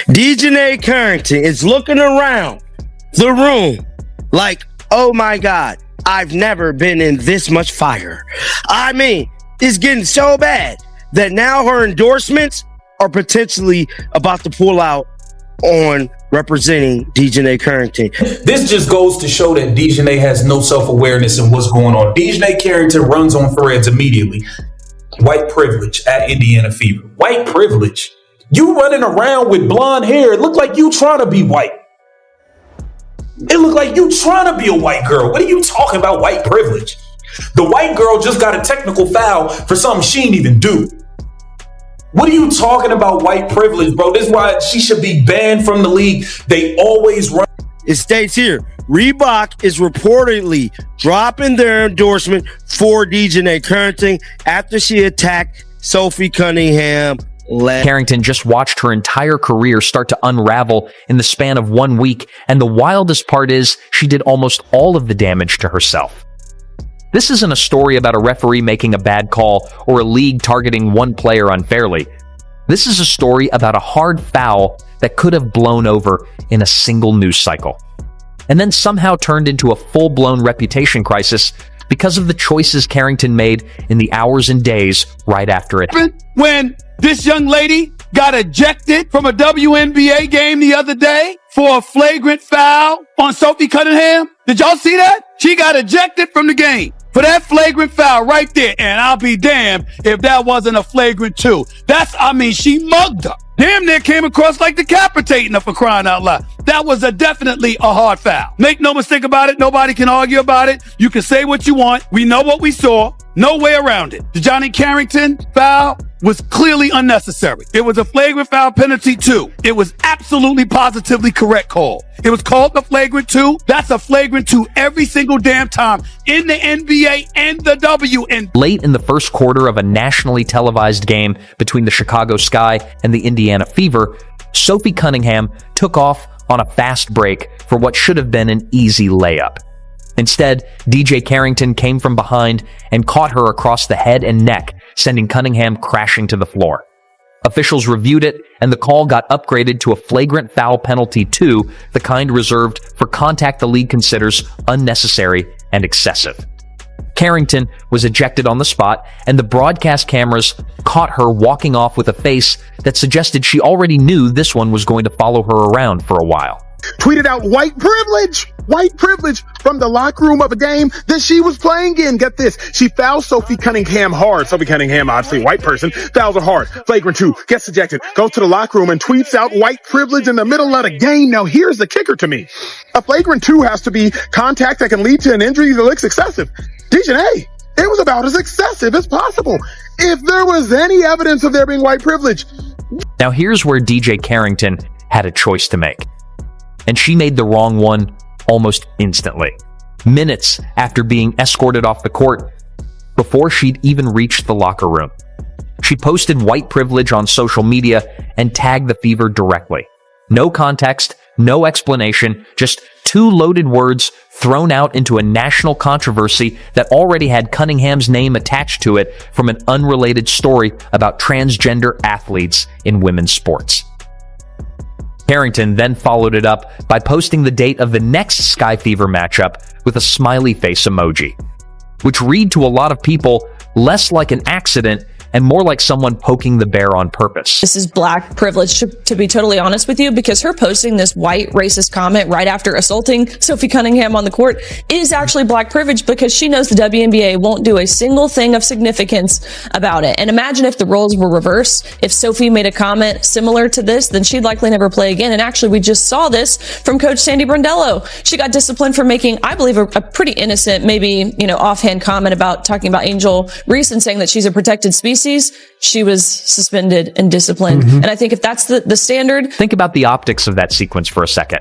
Djonai Carrington is looking around the room like, oh my God, I've never been in this much fire. I mean, it's getting so bad that now her endorsements are potentially about to pull out on representing Djonai Carrington. This just goes to show that Djonai has no self-awareness in what's going on. Djonai Carrington runs on threads immediately. White privilege at Indiana Fever. White privilege. You running around with blonde hair. It looked like you trying to be white. It looked like you trying to be a white girl. What are you talking about, white privilege? The white girl just got a technical foul for something she didn't even do. What are you talking about, white privilege, bro? This is why she should be banned from the league. They always run. It states here, Reebok is reportedly dropping their endorsement for Djonai Carrington after she attacked Sophie Cunningham. Carrington just watched her entire career start to unravel in the span of 1 week, and the wildest part is she did almost all of the damage to herself. This isn't a story about a referee making a bad call or a league targeting one player unfairly. This is a story about a hard foul that could have blown over in a single news cycle, and then somehow turned into a full-blown reputation crisis because of the choices Carrington made in the hours and days right after it. When this young lady got ejected from a WNBA game the other day for a flagrant foul on Sophie Cunningham. Did y'all see that? She got ejected from the game for that flagrant foul right there. And I'll be damned if that wasn't a flagrant too. She mugged her. Damn near came across like decapitating her, for crying out loud. That was definitely a hard foul. Make no mistake about it. Nobody can argue about it. You can say what you want. We know what we saw. No way around it. The Djonai Carrington foul was clearly unnecessary. It was a flagrant foul penalty too. It was absolutely positively correct call. It was called the flagrant two. That's a flagrant two every single damn time in the NBA and the WNBA. Late in the first quarter of a nationally televised game between the Chicago Sky and the Indiana Fever, Sophie Cunningham took off on a fast break for what should have been an easy layup. Instead, DJ Carrington came from behind and caught her across the head and neck, sending Cunningham crashing to the floor. Officials reviewed it, and the call got upgraded to a flagrant foul penalty 2, the kind reserved for contact the league considers unnecessary and excessive. Carrington was ejected on the spot, and the broadcast cameras caught her walking off with a face that suggested she already knew this one was going to follow her around for a while. Tweeted out white privilege from the locker room of a game that she was playing in. Get this. She fouls Sophie Cunningham hard. Sophie Cunningham, obviously a white person, fouls her hard. Flagrant 2, gets ejected, goes to the locker room and tweets out white privilege in the middle of the game. Now here's the kicker to me. A flagrant 2 has to be contact that can lead to an injury that looks excessive. Djonai, it was about as excessive as possible. If there was any evidence of there being white privilege. Now here's where DJ Carrington had a choice to make. And she made the wrong one almost instantly. Minutes after being escorted off the court, before she'd even reached the locker room. She posted white privilege on social media and tagged the Fever directly. No context, no explanation, just 2 loaded words thrown out into a national controversy that already had Cunningham's name attached to it from an unrelated story about transgender athletes in women's sports. Carrington then followed it up by posting the date of the next Sky Fever matchup with a smiley face emoji, which read to a lot of people less like an accident and more like someone poking the bear on purpose. This is black privilege, to be totally honest with you, because her posting this white racist comment right after assaulting Sophie Cunningham on the court is actually black privilege because she knows the WNBA won't do a single thing of significance about it. And imagine if the roles were reversed. If Sophie made a comment similar to this, then she'd likely never play again. And actually, we just saw this from Coach Sandy Brondello. She got disciplined for making, I believe, a pretty innocent, maybe, offhand comment about talking about Angel Reese and saying that she's a protected species. She was suspended and disciplined. And I think if that's the standard. Think about the optics of that sequence for a second.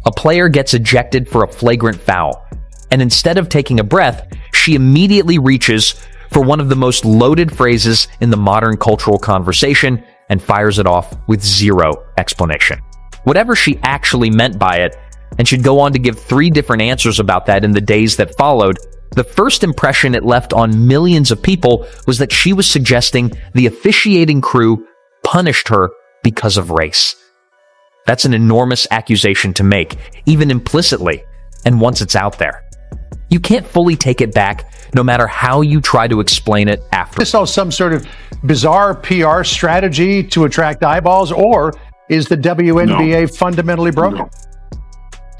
A player gets ejected for a flagrant foul, and instead of taking a breath, she immediately reaches for one of the most loaded phrases in the modern cultural conversation and fires it off with zero explanation. Whatever she actually meant by it, and she'd go on to give 3 different answers about that in the days that followed, the first impression it left on millions of people was that she was suggesting the officiating crew punished her because of race. That's an enormous accusation to make, even implicitly, and once it's out there. You can't fully take it back, no matter how you try to explain it after. Is this some sort of bizarre PR strategy to attract eyeballs, or is the WNBA fundamentally broken? No.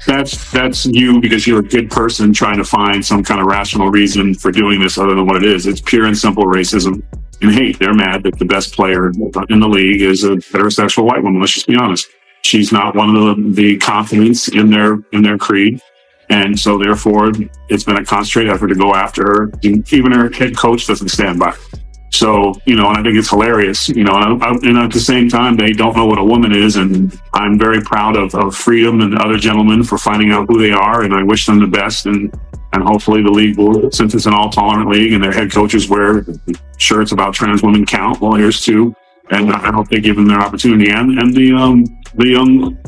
That's you, because you're a good person trying to find some kind of rational reason for doing this other than what it is. It's pure and simple racism and hate. They're mad that the best player in the league is a heterosexual white woman. Let's just be honest. She's not one of the confidants in their creed. And so therefore it's been a concentrated effort to go after her. Even her head coach doesn't stand by. So, and I think it's hilarious, and at the same time, they don't know what a woman is. And I'm very proud of Freedom and the other gentlemen for finding out who they are. And I wish them the best. And hopefully the league will, since it's an all tolerant league and their head coaches wear shirts about trans women count. Well, here's two. And I hope they give them their opportunity, and the young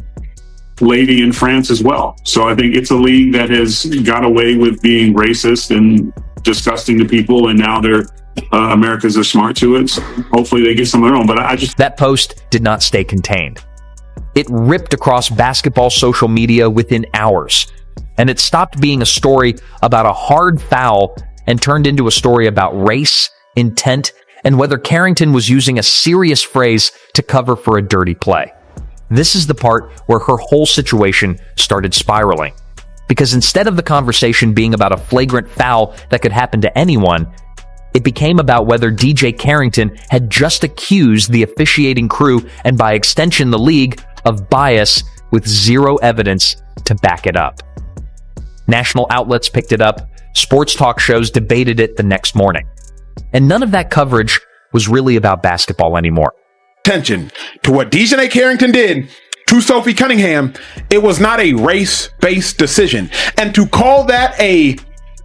lady in France as well. So I think it's a league that has got away with being racist and disgusting to people. And now they're, Americans are smart to it. So hopefully they get some of their own. But That post did not stay contained. It ripped across basketball social media within hours. And it stopped being a story about a hard foul and turned into a story about race, intent, and whether Carrington was using a serious phrase to cover for a dirty play. This is the part where her whole situation started spiraling. Because instead of the conversation being about a flagrant foul that could happen to anyone, it became about whether DJ Carrington had just accused the officiating crew, and by extension the league, of bias with zero evidence to back it up. National outlets picked it up, sports talk shows debated it the next morning. And none of that coverage was really about basketball anymore. Attention to what Djonai Carrington did to Sophie Cunningham. It was not a race-based decision. And to call that a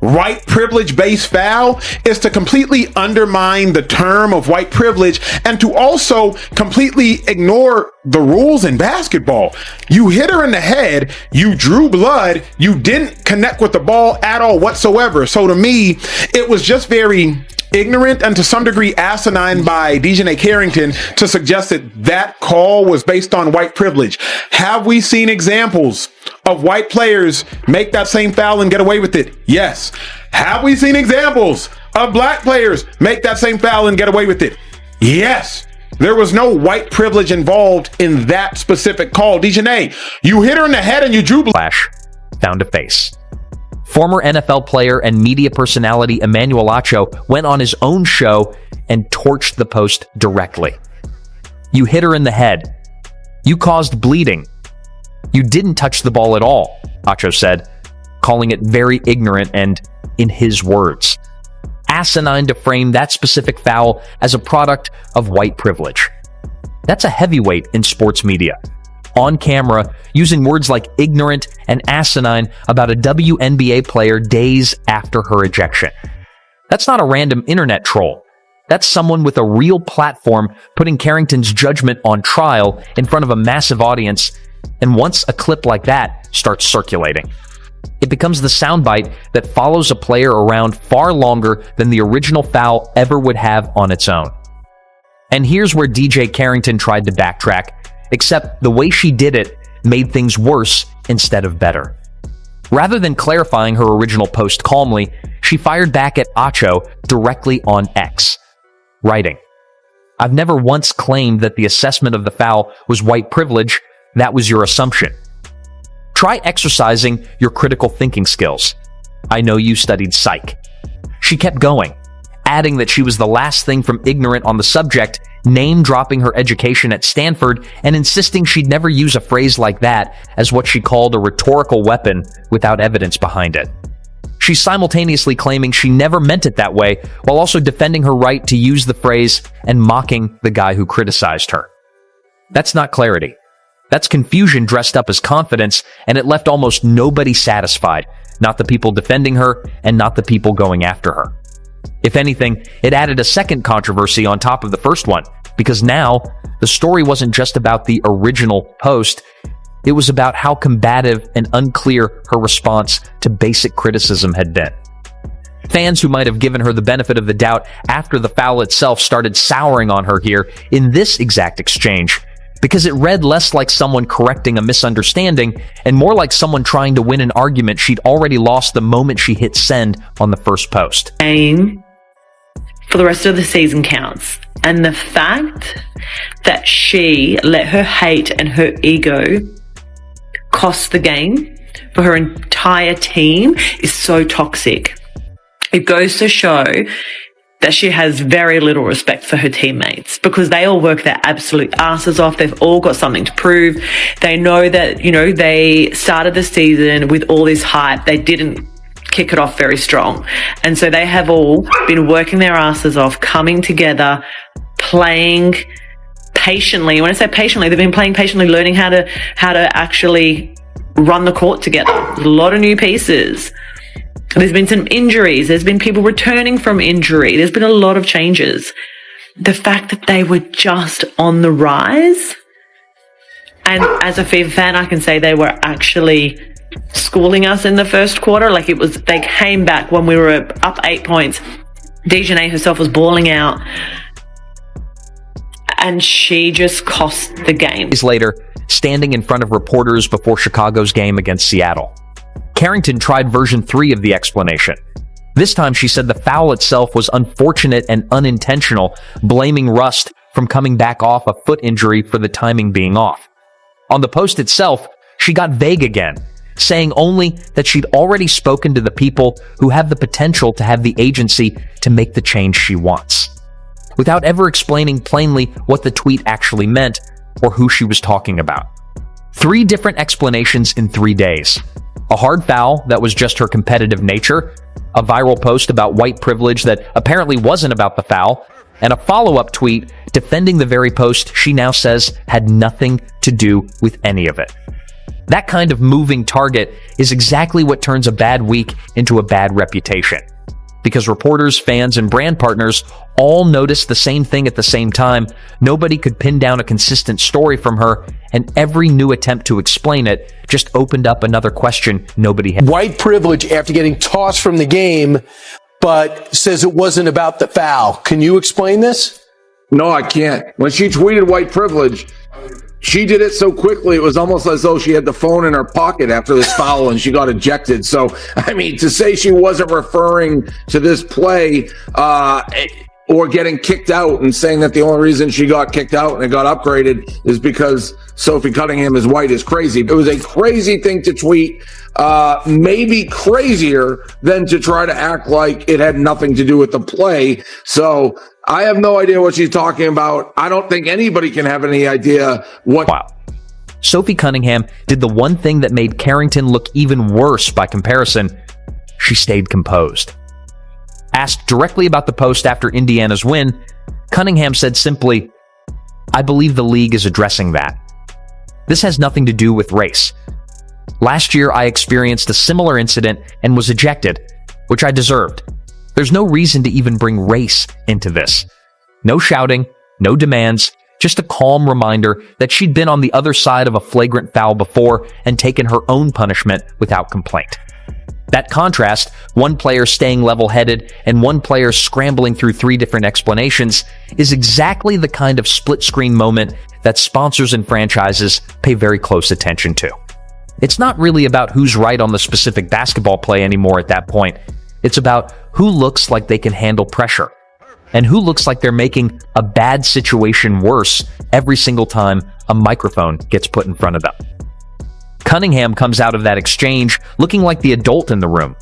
white privilege-based foul is to completely undermine the term of white privilege, and to also completely ignore the rules in basketball. You hit her in the head, you drew blood, you didn't connect with the ball at all whatsoever. So to me, it was just very ignorant and to some degree asinine by Djonai Carrington to suggest that that call was based on white privilege. Have we seen examples of white players make that same foul and get away with it? Yes. Have we seen examples of black players make that same foul and get away with it? Yes. There was no white privilege involved in that specific call. Djonai, you hit her in the head and you drew Flash found a face. Former NFL player and media personality Emmanuel Acho went on his own show and torched the post directly. You hit her in the head. You caused bleeding. You didn't touch the ball at all, Acho said, calling it very ignorant and, in his words, asinine to frame that specific foul as a product of white privilege. That's a heavyweight in sports media. On camera, using words like ignorant and asinine about a WNBA player days after her ejection. That's not a random internet troll. That's someone with a real platform putting Carrington's judgment on trial in front of a massive audience, and once a clip like that starts circulating, it becomes the soundbite that follows a player around far longer than the original foul ever would have on its own. And here's where DJ Carrington tried to backtrack, except the way she did it made things worse instead of better. Rather than clarifying her original post calmly, she fired back at Acho directly on X, writing, "I've never once claimed that the assessment of the foul was white privilege. That was your assumption. Try exercising your critical thinking skills. I know you studied psych." She kept going, adding that she was the last thing from ignorant on the subject, name-dropping her education at Stanford and insisting she'd never use a phrase like that as what she called a rhetorical weapon without evidence behind it. She's simultaneously claiming she never meant it that way, while also defending her right to use the phrase and mocking the guy who criticized her. That's not clarity. That's confusion dressed up as confidence, and it left almost nobody satisfied, not the people defending her and not the people going after her. If anything, it added a second controversy on top of the first one, because now the story wasn't just about the original post, it was about how combative and unclear her response to basic criticism had been. Fans who might have given her the benefit of the doubt after the foul itself started souring on her here in this exact exchange, because it read less like someone correcting a misunderstanding and more like someone trying to win an argument she'd already lost the moment she hit send on the first post. Game for the rest of the season counts. And the fact that she let her hate and her ego cost the game for her entire team is so toxic. It goes to show that she has very little respect for her teammates because they all work their absolute asses off. They've all got something to prove. They know that, they started the season with all this hype. They didn't kick it off very strong. And so they have all been working their asses off, coming together, playing patiently. When I say patiently, they've been playing patiently, learning how to actually run the court together. There's a lot of new pieces. There's been some injuries. There's been people returning from injury. There's been a lot of changes. The fact that they were just on the rise, and as a Fever fan, I can say they were actually schooling us in the first quarter. Like they came back when we were up 8 points. Djonai herself was balling out, and she just cost the game. Days later, standing in front of reporters before Chicago's game against Seattle, Carrington tried version 3 of the explanation. This time she said the foul itself was unfortunate and unintentional, blaming rust from coming back off a foot injury for the timing being off. On the post itself, she got vague again, saying only that she'd already spoken to the people who have the potential to have the agency to make the change she wants, without ever explaining plainly what the tweet actually meant or who she was talking about. 3 different explanations in 3 days. A hard foul that was just her competitive nature, a viral post about white privilege that apparently wasn't about the foul, and a follow-up tweet defending the very post she now says had nothing to do with any of it. That kind of moving target is exactly what turns a bad week into a bad reputation. Because reporters, fans, and brand partners all noticed the same thing at the same time, nobody could pin down a consistent story from her, and every new attempt to explain it just opened up another question nobody had. White privilege after getting tossed from the game, but says it wasn't about the foul. Can you explain this? No, I can't. When she tweeted white privilege, she did it so quickly, it was almost as though she had the phone in her pocket after this foul and she got ejected. So, I mean, to say she wasn't referring to this play or getting kicked out and saying that the only reason she got kicked out and it got upgraded is because Sophie Cunningham is white is crazy. It was a crazy thing to tweet, maybe crazier than to try to act like it had nothing to do with the play. So I have no idea what she's talking about. I don't think anybody can have any idea what. Wow. Sophie Cunningham did the one thing that made Carrington look even worse by comparison. She stayed composed. Asked directly about the post after Indiana's win, Cunningham said simply, "I believe the league is addressing that. This has nothing to do with race. Last year, I experienced a similar incident and was ejected, which I deserved. There's no reason to even bring race into this. No shouting, no demands, just a calm reminder that she'd been on the other side of a flagrant foul before and taken her own punishment without complaint." That contrast, one player staying level-headed and one player scrambling through 3 different explanations, is exactly the kind of split-screen moment that sponsors and franchises pay very close attention to. It's not really about who's right on the specific basketball play anymore at that point. It's about who looks like they can handle pressure and who looks like they're making a bad situation worse every single time a microphone gets put in front of them. Cunningham comes out of that exchange looking like the adult in the room.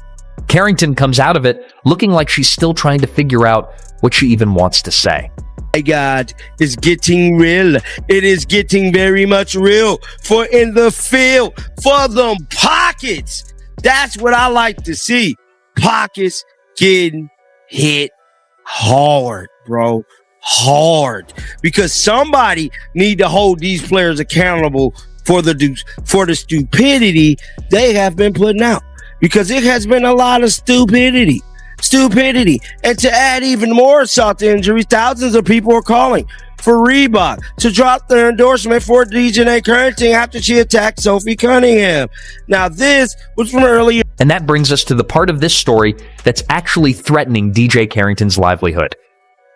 Carrington comes out of it looking like she's still trying to figure out what she even wants to say. My God, it's getting real. It is getting very much real. For in the field, for them pockets. That's what I like to see. Pockets getting hit hard, bro. Hard. Because somebody need to hold these players accountable for the stupidity they have been putting out, because it has been a lot of stupidity. And to add even more salt to injuries, thousands of people are calling for Reebok to drop their endorsement for Djonai Carrington after she attacked Sophie Cunningham. Now, this was from earlier. And that brings us to the part of this story that's actually threatening DJ Carrington's livelihood.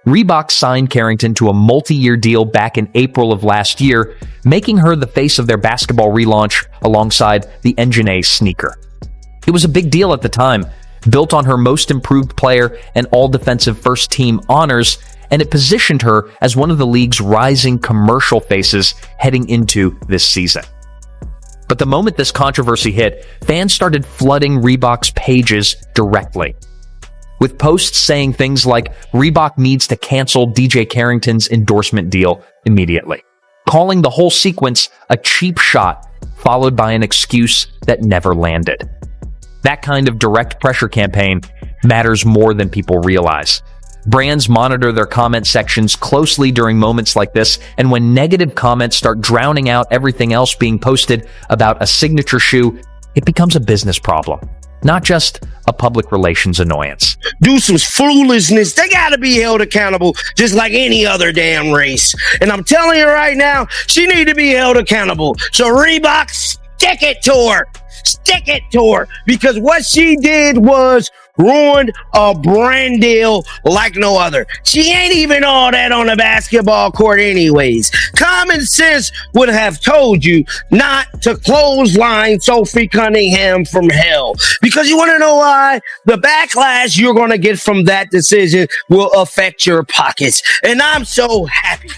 Reebok signed Carrington to a multi-year deal back in April of last year, making her the face of their basketball relaunch alongside the Djonai sneaker. It was a big deal at the time, built on her most improved player and all-defensive first-team honors, and it positioned her as one of the league's rising commercial faces heading into this season. But the moment this controversy hit, fans started flooding Reebok's pages directly, with posts saying things like Reebok needs to cancel DJ Carrington's endorsement deal immediately, calling the whole sequence a cheap shot followed by an excuse that never landed. That kind of direct pressure campaign matters more than people realize. Brands monitor their comment sections closely during moments like this, and when negative comments start drowning out everything else being posted about a signature shoe, it becomes a business problem, not just a public relations annoyance. Do some foolishness. They gotta be held accountable just like any other damn race. And I'm telling you right now, she need to be held accountable. So Reebok, stick it to her. Stick it to her. Because what she did was ruined a brand deal like no other. She ain't even all that on the basketball court anyways. Common sense would have told you not to clothesline Sophie Cunningham from hell. Because you want to know why? The backlash you're going to get from that decision will affect your pockets. And I'm so happy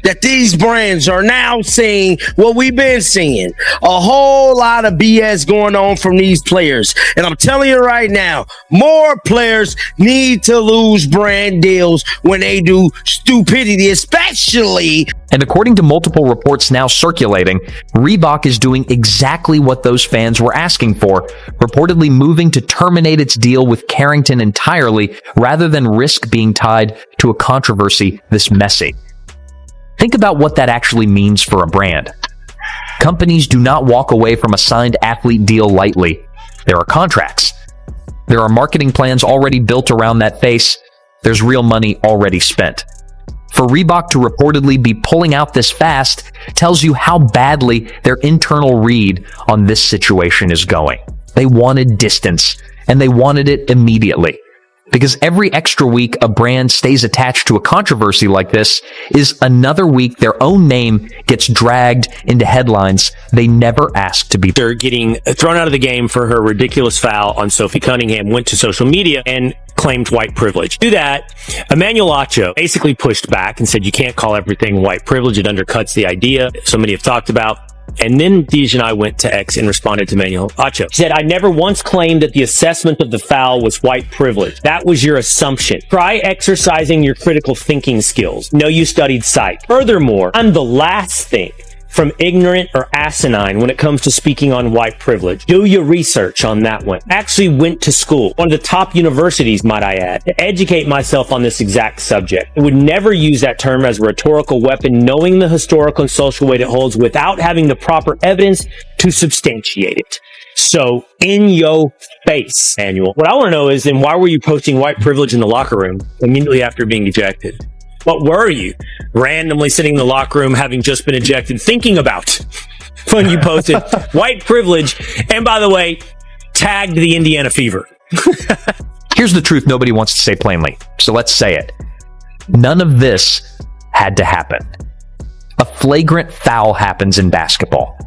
that these brands are now seeing what we've been seeing. A whole lot of BS going on from these players. And I'm telling you right now, more players need to lose brand deals when they do stupidity, especially. And according to multiple reports now circulating, Reebok is doing exactly what those fans were asking for, reportedly moving to terminate its deal with Carrington entirely rather than risk being tied to a controversy this messy. Think about what that actually means for a brand. Companies do not walk away from a signed athlete deal lightly. There are contracts. There are marketing plans already built around that face. There's real money already spent. For Reebok to reportedly be pulling out this fast tells you how badly their internal read on this situation is going. They wanted distance, and they wanted it immediately. Because every extra week a brand stays attached to a controversy like this is another week their own name gets dragged into headlines they never asked to be. They're getting thrown out of the game for her ridiculous foul on Sophie Cunningham, went to social media and claimed white privilege. To that, Emmanuel Acho basically pushed back and said you can't call everything white privilege. It undercuts the idea so many have talked about. And then Djonai went to X and responded to Emmanuel Acho. He said, I never once claimed that the assessment of the foul was white privilege. That was your assumption. Try exercising your critical thinking skills. Know you studied psych. Furthermore, I'm the last thing from ignorant or asinine when it comes to speaking on white privilege. Do your research on that one. Actually went to school, one of the top universities, might I add, to educate myself on this exact subject. I would never use that term as a rhetorical weapon, knowing the historical and social weight it holds without having the proper evidence to substantiate it. So, in your face, Manuel. What I want to know is, then why were you posting white privilege in the locker room immediately after being ejected? What were you randomly sitting in the locker room having just been ejected thinking about when you posted white privilege and, by the way, tagged the Indiana Fever? Here's the truth nobody wants to say plainly, so let's say it. None of this had to happen. A flagrant foul happens in basketball.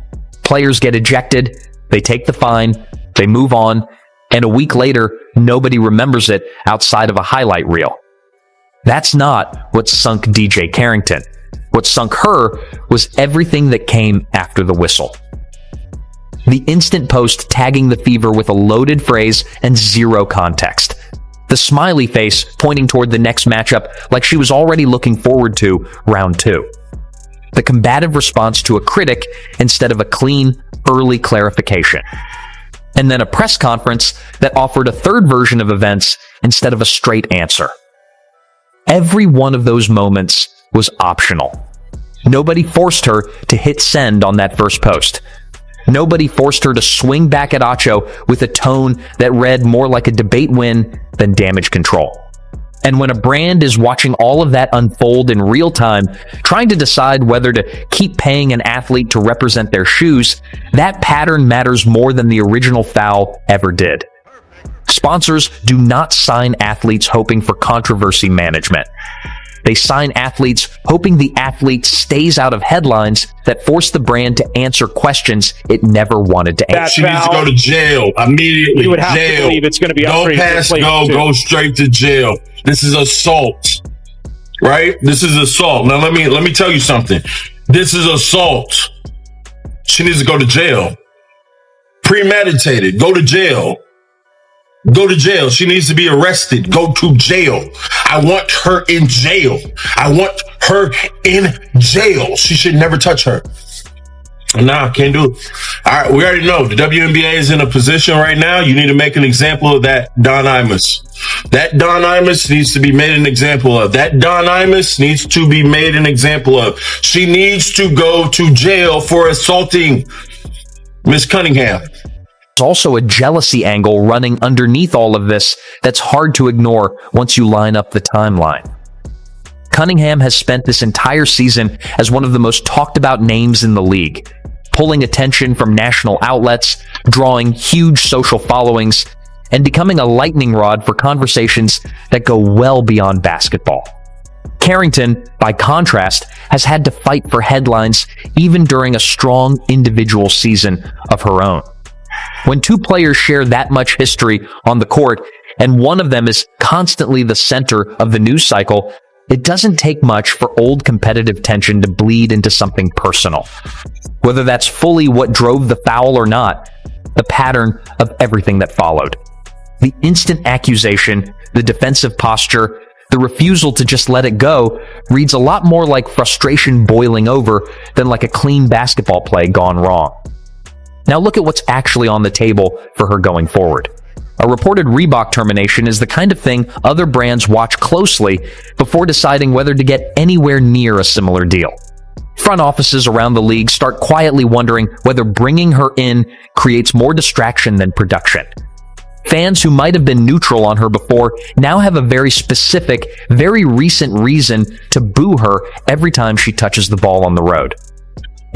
Players get ejected, they take the fine, they move on, and a week later, nobody remembers it outside of a highlight reel. That's not what sunk DJ Carrington. What sunk her was everything that came after the whistle. The instant post tagging the Fever with a loaded phrase and zero context. The smiley face pointing toward the next matchup like she was already looking forward to round 2. The combative response to a critic instead of a clean, early clarification. And then a press conference that offered a third version of events instead of a straight answer. Every one of those moments was optional. Nobody forced her to hit send on that first post. Nobody forced her to swing back at Acho with a tone that read more like a debate win than damage control. And when a brand is watching all of that unfold in real time, trying to decide whether to keep paying an athlete to represent their shoes, that pattern matters more than the original foul ever did. Sponsors do not sign athletes hoping for controversy management. They sign athletes hoping the athlete stays out of headlines that force the brand to answer questions it never wanted to answer. She needs to go to jail immediately. You would have jail. to believe it's going to be Don't pass go straight to jail. This is assault, right? This is assault. Now let me tell you something. This is assault. She needs to go to jail. Premeditated. Go to jail. Go to jail. She needs to be arrested. Go to jail. I want her in jail. I want her in jail. She should never touch her. Nah, can't do it. All right, we already know the WNBA is in a position right now. You need to make an example of that Don Imus. That Don Imus needs to be made an example of. That Don Imus needs to be made an example of. She needs to go to jail for assaulting Miss Cunningham. There's also a jealousy angle running underneath all of this that's hard to ignore once you line up the timeline. Cunningham has spent this entire season as one of the most talked about names in the league, pulling attention from national outlets, drawing huge social followings, and becoming a lightning rod for conversations that go well beyond basketball. Carrington, by contrast, has had to fight for headlines even during a strong individual season of her own. When two players share that much history on the court, and one of them is constantly the center of the news cycle, it doesn't take much for old competitive tension to bleed into something personal. Whether that's fully what drove the foul or not, the pattern of everything that followed. The instant accusation, the defensive posture, the refusal to just let it go reads a lot more like frustration boiling over than like a clean basketball play gone wrong. Now look at what's actually on the table for her going forward. A reported Reebok termination is the kind of thing other brands watch closely before deciding whether to get anywhere near a similar deal. Front offices around the league start quietly wondering whether bringing her in creates more distraction than production. Fans who might have been neutral on her before now have a very specific, very recent reason to boo her every time she touches the ball on the road.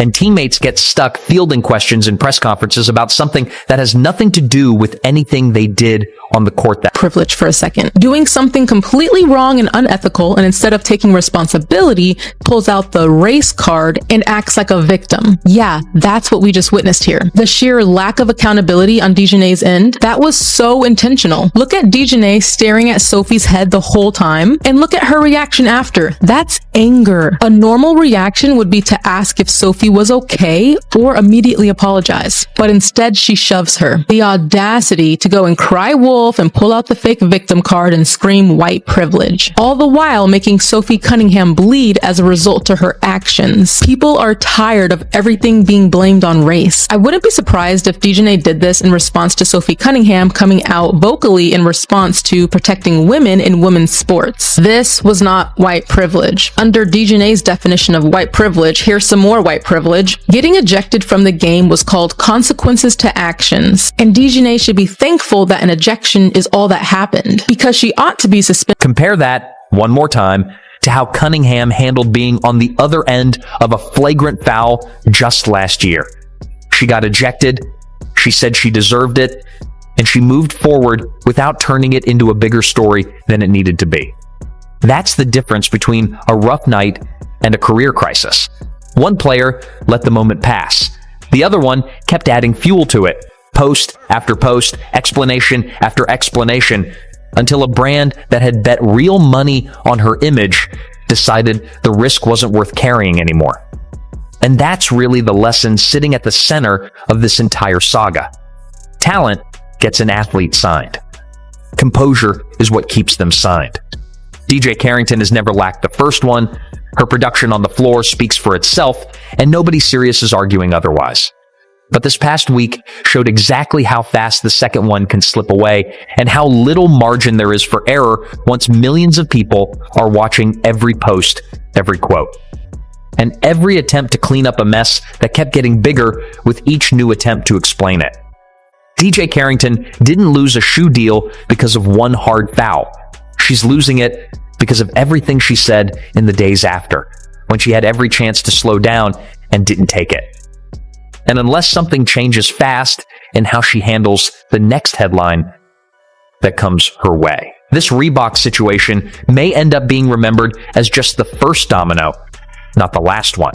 And teammates get stuck fielding questions in press conferences about something that has nothing to do with anything they did on the court. That privilege for a second. Doing something completely wrong and unethical, and instead of taking responsibility, pulls out the race card and acts like a victim. Yeah, that's what we just witnessed here. The sheer lack of accountability on Djonai's end, that was so intentional. Look at Djonai staring at Sophie's head the whole time, and look at her reaction after. That's anger. A normal reaction would be to ask if Sophie was okay or immediately apologize. But instead she shoves her. The audacity to go and cry wolf and pull out the fake victim card and scream white privilege. All the while making Sophie Cunningham bleed as a result to her actions. People are tired of everything being blamed on race. I wouldn't be surprised if Djonai did this in response to Sophie Cunningham coming out vocally in response to protecting women in women's sports. This was not white privilege. Under Djonai's definition of white privilege, here's some more white privilege. Getting ejected from the game was called consequences to actions, and Djonai should be thankful that an ejection is all that happened, because she ought to be suspended. Compare that, one more time, to how Cunningham handled being on the other end of a flagrant foul just last year. She got ejected, she said she deserved it, and she moved forward without turning it into a bigger story than it needed to be. That's the difference between a rough night and a career crisis. One player let the moment pass. The other one kept adding fuel to it, post after post, explanation after explanation, until a brand that had bet real money on her image decided the risk wasn't worth carrying anymore. And that's really the lesson sitting at the center of this entire saga. Talent gets an athlete signed. Composure is what keeps them signed. DJ Carrington has never lacked the first one. Her production on the floor speaks for itself, and nobody serious is arguing otherwise. But this past week showed exactly how fast the second one can slip away and how little margin there is for error once millions of people are watching every post, every quote, and every attempt to clean up a mess that kept getting bigger with each new attempt to explain it. DJ Carrington didn't lose a shoe deal because of one hard foul. She's losing it because of everything she said in the days after, when she had every chance to slow down and didn't take it. And unless something changes fast in how she handles the next headline, that comes her way. This Reebok situation may end up being remembered as just the first domino, not the last one.